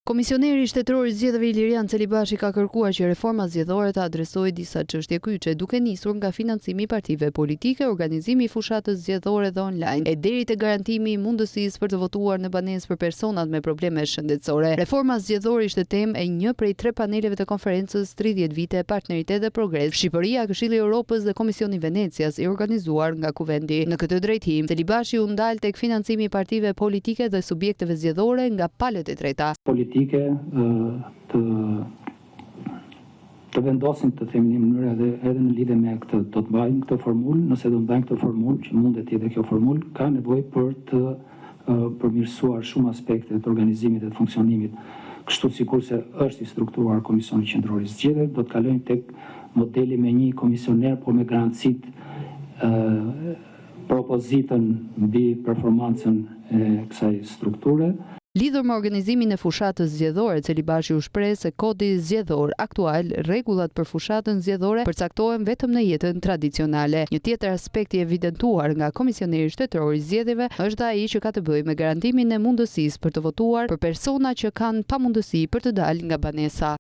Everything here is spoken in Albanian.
Komisioneri shtetëror i zgjedhjeve Ilirian Celibashi ka kërkuar që reforma zgjedhore të adresojë disa çështje kyçe, duke nisur nga financimi i partive politike, organizimi i fushatës zgjedhore dhe online, e deri te garantimi i mundësisë për të votuar në banesë për personat me probleme shëndetësore. Reforma zgjedhore ishte temë e një prej 3 paneleve të konferencës 30 vite partneritet dhe progres, Shqipëria, Këshilli i Evropës dhe Komisioni i Venecias, i organizuar nga Kuvendi. Në këtë drejtim, Celibashi u ndal tek financimi i partive politike dhe subjekteve zgjedhore nga palët e treta. Politike të vendosin të themi në mënyrë edhe në lidhje me këtë, do të mbajnë këtë formulë, nëse do të mbajnë këtë formulë, që mundet të jetë kjo formulë, ka nevojë për të përmirësuar shumë aspekte të organizimit dhe të funksionimit. Kështu sikurse është i strukturuar Komisioni Qendror i Zgjedhjeve, do të kalojnë tek modeli me një komisioner, por me garancitë propozitën mbi performancën e kësaj strukture. Lidhur me organizimin e fushatës zgjedhore, Celibashi u shpreh se kodi zgjedhor aktual, rregullat për fushatën zgjedhore përcaktohen vetëm në jetën tradicionale. Një tjetër aspekt i evidentuar nga komisioneri shtetëror i zgjedhjeve është ai që ka të bëjë me garantimin e mundësisë për të votuar për persona që kanë pamundësi për të dalë nga banesa.